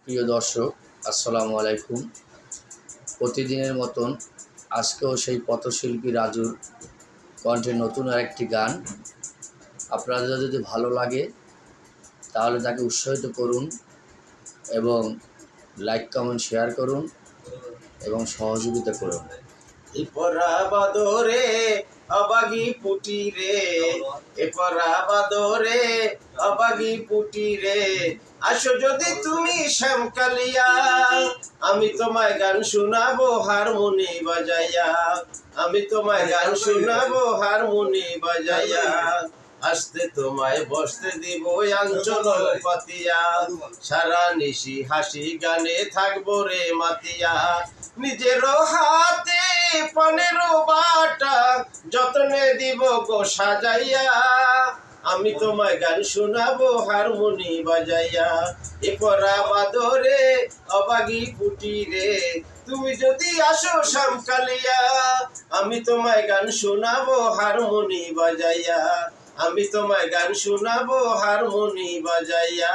প্রিয় দর্শক, আসসালামু আলাইকুম। প্রতিদিনের মতন আজকেও সেই পথশিল্পী রাজুর কণ্ঠে নতুন আরেকটি গান। আপনাদের যদি ভালো লাগে তাহলে তাকে উৎসাহিত করুন এবং লাইক কমেন্ট শেয়ার করুন এবং সহযোগিতা করুন। ইপরা বাদরে অবাগি পুটি রে, এপরা বাদরে অবাগি পুটি রে, আসো যদি তুমি শ্যামকালিয়া, আমি তোমায় গান শোনাবো হারমোনি বাজাইয়া, আমি তোমায় গান শোনাবো হারমোনি বাজাইয়া, আসতে তোমায় বসতে দিব আঞ্চল পাতিয়া, সারা নিশি হাসি গানে থাকবো রে মাতিয়া, নিজেরও হাতে পানেরও বাটা যতনে দিব গো সাজাইয়া, আমি তোমায় গান শোনাবো হারমোনি বাজাইয়া, এপরা বাদরে অবাগি পুটি রে, তুমি যদি আসো শ্যামকালিয়া, আমি তোমায় গান শোনাবো হারমোনি বাজাইয়া, আমি তোমায় গান শোনাবো হারমোনি বাজাইয়া।